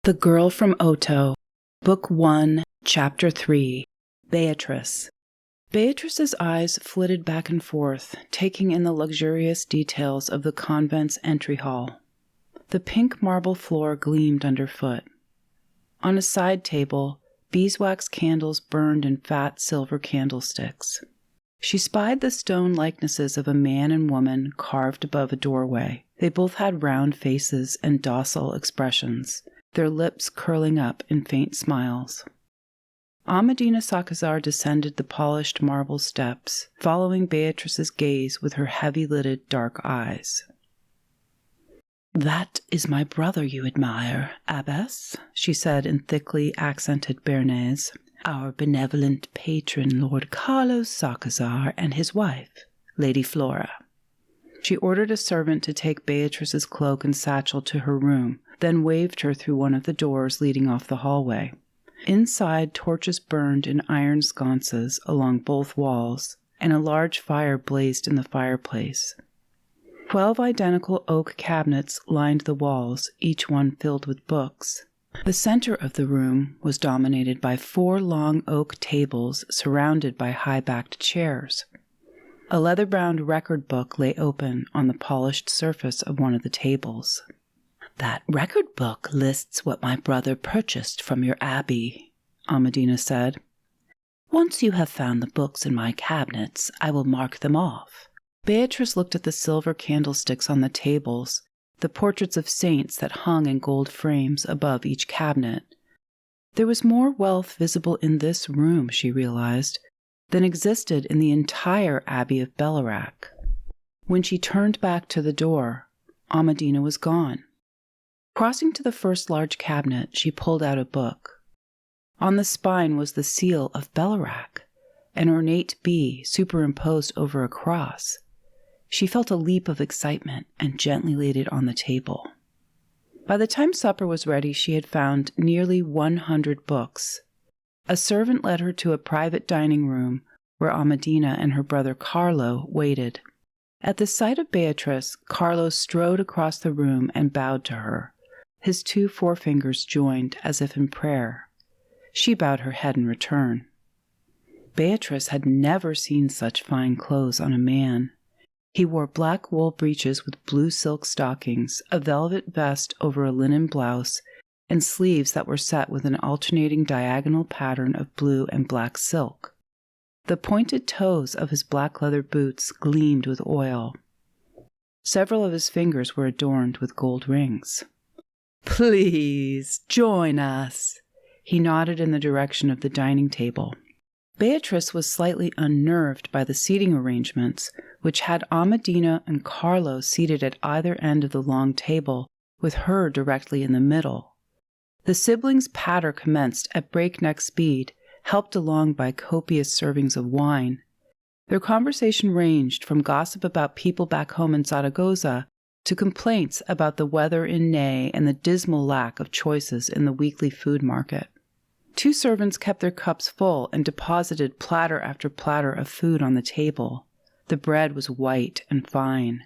The Girl from Otto, Book 1, Chapter 3, Beatrice. Beatrice's eyes flitted back and forth, taking in the luxurious details of the convent's entry hall. The pink marble floor gleamed underfoot. On a side table, beeswax candles burned in fat silver candlesticks. She spied the stone likenesses of a man and woman carved above a doorway. They both had round faces and docile expressions, their lips curling up in faint smiles. Amadina Sakazar descended the polished marble steps, following Beatrice's gaze with her heavy-lidded dark eyes. "That is my brother you admire, Abbess," she said in thickly accented Pyrenees. "Our benevolent patron, Lord Carlos Sakazar, and his wife, Lady Flora." She ordered a servant to take Beatrice's cloak and satchel to her room, then waved her through one of the doors leading off the hallway. Inside, torches burned in iron sconces along both walls, and a large fire blazed in the fireplace. 12 identical oak cabinets lined the walls, each one filled with books. The center of the room was dominated by 4 long oak tables surrounded by high-backed chairs. A leather-bound record book lay open on the polished surface of one of the tables. "That record book lists what my brother purchased from your abbey," Amadina said. "Once you have found the books in my cabinets, I will mark them off." Beatrice looked at the silver candlesticks on the tables, the portraits of saints that hung in gold frames above each cabinet. There was more wealth visible in this room, she realized, than existed in the entire Abbey of Belerac. When she turned back to the door, Amadina was gone. Crossing to the first large cabinet, she pulled out a book. On the spine was the seal of Belerac, an ornate bee superimposed over a cross. She felt a leap of excitement and gently laid it on the table. By the time supper was ready, she had found nearly 100 books. A servant led her to a private dining room where Amadina and her brother Carlo waited. At the sight of Beatrice, Carlo strode across the room and bowed to her. His 2 forefingers joined as if in prayer. She bowed her head in return. Beatrice had never seen such fine clothes on a man. He wore black wool breeches with blue silk stockings, a velvet vest over a linen blouse, and sleeves that were set with an alternating diagonal pattern of blue and black silk. The pointed toes of his black leather boots gleamed with oil. Several of his fingers were adorned with gold rings. "Please, join us." He nodded in the direction of the dining table. Beatrice was slightly unnerved by the seating arrangements, which had Amadina and Carlo seated at either end of the long table, with her directly in the middle. The siblings' patter commenced at breakneck speed, helped along by copious servings of wine. Their conversation ranged from gossip about people back home in Zaragoza to complaints about the weather in Ney and the dismal lack of choices in the weekly food market. 2 servants kept their cups full and deposited platter after platter of food on the table. The bread was white and fine.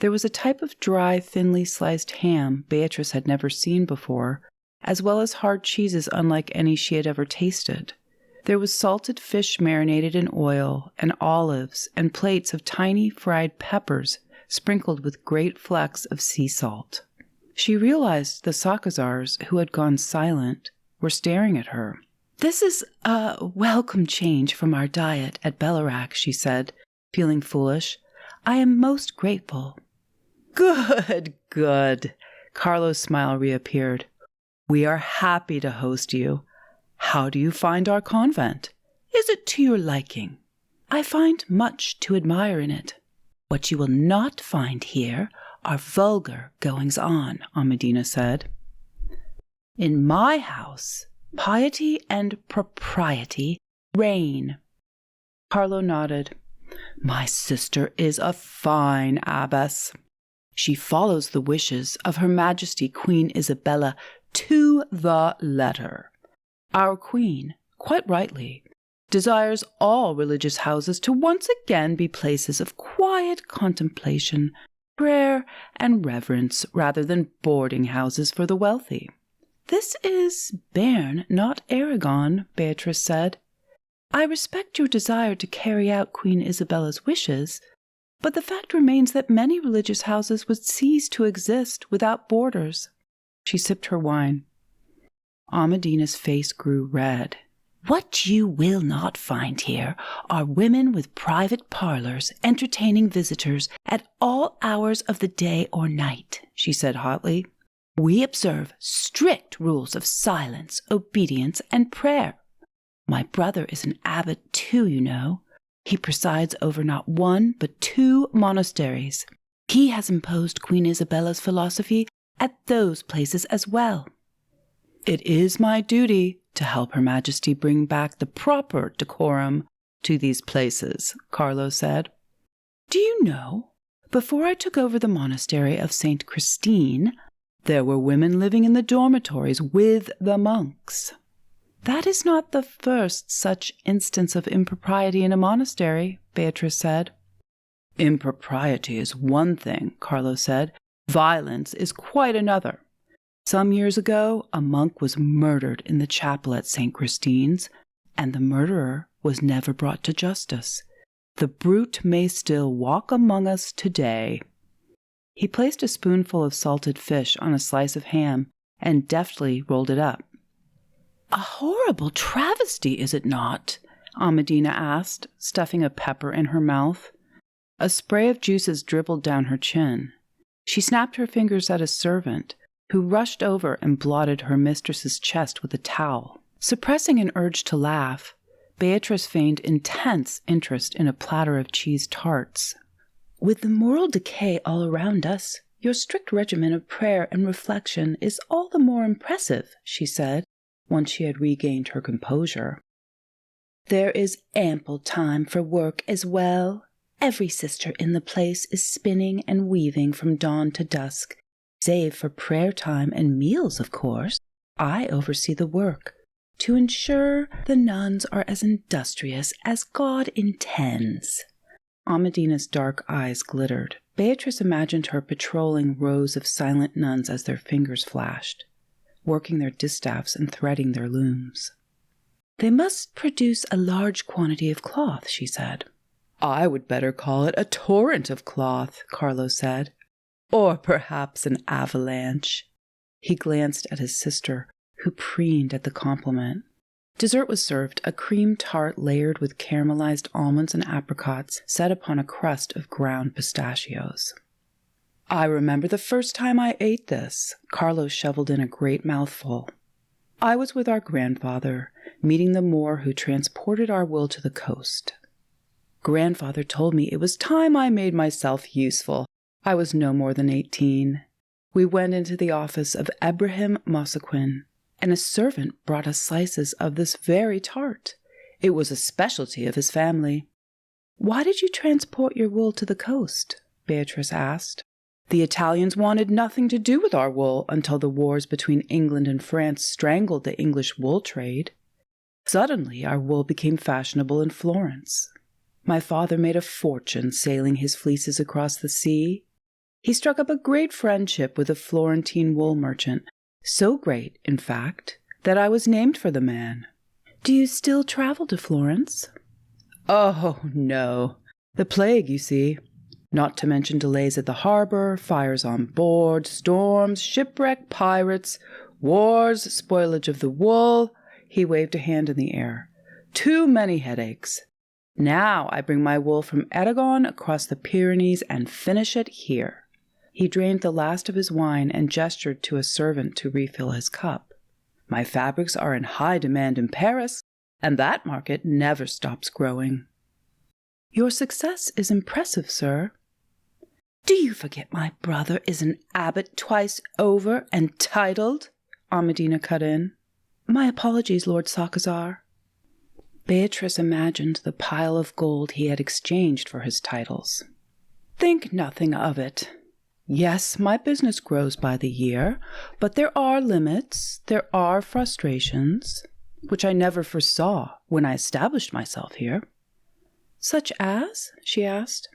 There was a type of dry, thinly sliced ham Beatrice had never seen before, as well as hard cheeses unlike any she had ever tasted. There was salted fish marinated in oil, and olives, and plates of tiny fried peppers sprinkled with great flecks of sea salt. She realized the Sakazars, who had gone silent, were staring at her. "This is a welcome change from our diet at Belerac," she said, feeling foolish. "I am most grateful." "Good, good." Carlo's smile reappeared. "We are happy to host you. How do you find our convent? Is it to your liking?" "I find much to admire in it. What you will not find here are vulgar goings-on," Amadina said. "In my house, piety and propriety reign." Carlo nodded. "My sister is a fine abbess. She follows the wishes of Her Majesty Queen Isabella to the letter. Our queen, quite rightly, desires all religious houses to once again be places of quiet contemplation, prayer, and reverence rather than boarding houses for the wealthy. This is Béarn, not Aragon, Beatrice said. I respect your desire to carry out Queen Isabella's wishes, but the fact remains that many religious houses would cease to exist without borders. She sipped her wine. Amadina's face grew red. What you will not find here are women with private parlors entertaining visitors at all hours of the day or night, she said hotly. We observe strict rules of silence, obedience, and prayer. My brother is an abbot too, you know. He presides over not one but 2 monasteries. He has imposed Queen Isabella's philosophy at those places as well. It is my duty to help Her Majesty bring back the proper decorum to these places, Carlo said. Do you know, before I took over the monastery of St. Christine, there were women living in the dormitories with the monks. That is not the first such instance of impropriety in a monastery, Beatrice said. Impropriety is one thing, Carlo said. Violence is quite another. Some years ago, a monk was murdered in the chapel at St. Christine's, and the murderer was never brought to justice. The brute may still walk among us today. He placed a spoonful of salted fish on a slice of ham and deftly rolled it up. A horrible travesty, is it not? Amadina asked, stuffing a pepper in her mouth. A spray of juices dribbled down her chin. She snapped her fingers at a servant, who rushed over and blotted her mistress's chest with a towel. Suppressing an urge to laugh, Beatrice feigned intense interest in a platter of cheese tarts. With the moral decay all around us, your strict regimen of prayer and reflection is all the more impressive, she said, once she had regained her composure. There is ample time for work as well. Every sister in the place is spinning and weaving from dawn to dusk, save for prayer time and meals, of course. I oversee the work, to ensure the nuns are as industrious as God intends. Amadina's dark eyes glittered. Beatrice imagined her patrolling rows of silent nuns as their fingers flashed, working their distaffs and threading their looms. They must produce a large quantity of cloth, she said. I would better call it a torrent of cloth, Carlo said. Or perhaps an avalanche. He glanced at his sister, who preened at the compliment. Dessert was served, a cream tart layered with caramelized almonds and apricots set upon a crust of ground pistachios. I remember the first time I ate this. Carlo shoveled in a great mouthful. I was with our grandfather, meeting the Moor who transported our wool to the coast. Grandfather told me it was time I made myself useful. I was no more than 18. We went into the office of Ebrahim Mossaquin, and a servant brought us slices of this very tart. It was a specialty of his family. Why did you transport your wool to the coast? Beatrice asked. The Italians wanted nothing to do with our wool until the wars between England and France strangled the English wool trade. Suddenly, our wool became fashionable in Florence. My father made a fortune sailing his fleeces across the sea. He struck up a great friendship with a Florentine wool merchant, so great, in fact, that I was named for the man. Do you still travel to Florence? Oh, no. The plague, you see. Not to mention delays at the harbor, fires on board, storms, shipwreck, pirates, wars, spoilage of the wool. He waved a hand in the air. Too many headaches. Now I bring my wool from Aragon across the Pyrenees and finish it here. He drained the last of his wine and gestured to a servant to refill his cup. My fabrics are in high demand in Paris, and that market never stops growing. Your success is impressive, sir. Do you forget my brother is an abbot twice over and titled? Amadina cut in. My apologies, Lord Sakazar. Beatrice imagined the pile of gold he had exchanged for his titles. Think nothing of it. Yes, my business grows by the year, but there are limits, there are frustrations, which I never foresaw when I established myself here. Such as? She asked.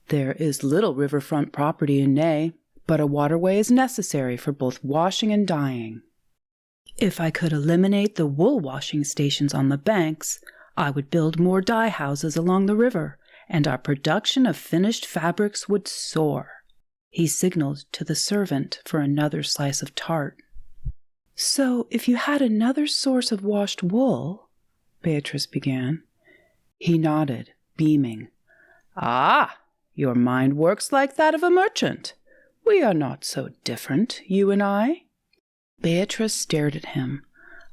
There is little riverfront property in Ney, but a waterway is necessary for both washing and dyeing. If I could eliminate the wool washing stations on the banks, I would build more dye houses along the river, and our production of finished fabrics would soar. He signaled to the servant for another slice of tart. So, if you had another source of washed wool, Beatrice began. He nodded, beaming. Ah, your mind works like that of a merchant. We are not so different, you and I. Beatrice stared at him,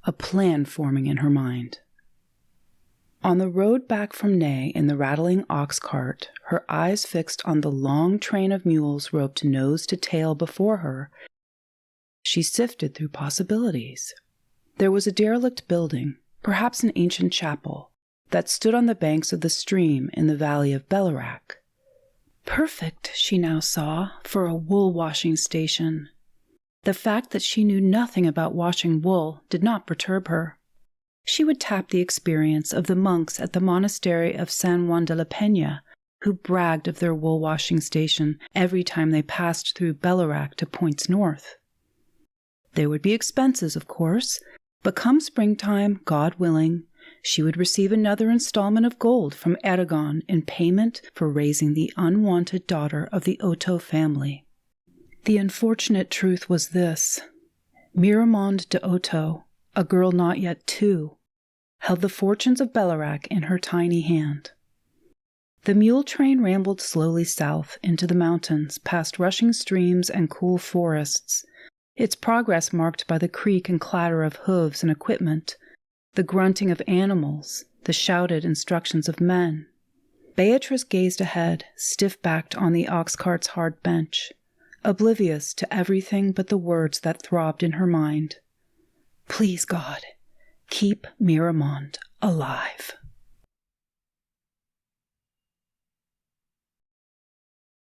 a plan forming in her mind. On the road back from Ney in the rattling ox cart, her eyes fixed on the long train of mules roped nose to tail before her, she sifted through possibilities. There was a derelict building, perhaps an ancient chapel, that stood on the banks of the stream in the valley of Belarac. Perfect, she now saw, for a wool-washing station. The fact that she knew nothing about washing wool did not perturb her. She would tap the experience of the monks at the monastery of San Juan de la Peña, who bragged of their wool-washing station every time they passed through Belarac to points north. There would be expenses, of course, but come springtime, God willing, she would receive another installment of gold from Aragon in payment for raising the unwanted daughter of the Otto family. The unfortunate truth was this. Miramonde de Otto, a girl not yet 2, held the fortunes of Belarac in her tiny hand. The mule train rambled slowly south into the mountains, past rushing streams and cool forests, its progress marked by the creak and clatter of hooves and equipment, the grunting of animals, the shouted instructions of men. Beatrice gazed ahead, stiff-backed on the ox cart's hard bench, oblivious to everything but the words that throbbed in her mind. Please, God, keep Miramonde alive.